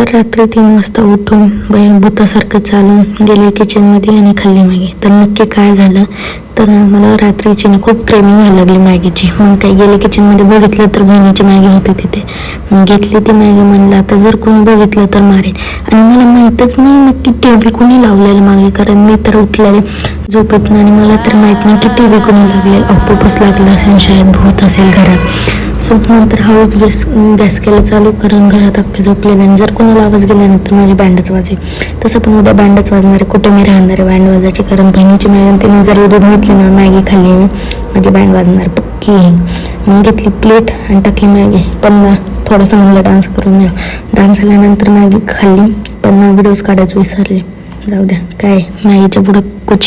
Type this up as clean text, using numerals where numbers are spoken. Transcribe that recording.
तर रात्री 3 वाजता उठून भूतासारखं चालून गेले किचनमध्ये आणि खाल्ली मॅगी. तर नक्की काय झालं तर मला रात्रीची खूप क्रेविंग व्हायला लागली मॅगीची. मग काही गेले किचनमध्ये बघितलं तर बहिणीची मॅगी होती तिथे. मग घेतली ती मॅगी. म्हणलं आता जर कोणी बघितलं तर मारेल. आणि मला माहीतच नाही नक्की टी व्ही कोणी लावलेलं मागे, कारण मी तर उठलेले झोपेतून आणि मला तर माहीत नाही की टी व्ही कोणी लागलेलं. ऑक्टोपस लागला असेल, शाळेत भूत असेल घरात. सो नंतर हळूच गॅस केलं चालू, कारण घरात अख्खे झोपलेले आणि जर कोणाला आवाज गेल्यानंतर माझी बँडच वाजेल. तसं पण उद्या बँडच वाजणार आहे, कुठे मी राहणार आहे बँड वाजायची, कारण बहिणीची मॅगी तिने जर उद्या घेतली ना मॅगी खाल्ली मी, माझी बँड वाजणार पक्की. मग घेतली प्लेट आणि टाकली मॅगी. पण थोडंसं म्हणलं डान्स करून घ्या. डान्स झाल्यानंतर मॅगी खाल्ली, पण व्हिडिओज काढायचं विसरले. जाऊ द्या, काय मॅगीच्या पुढं कुछ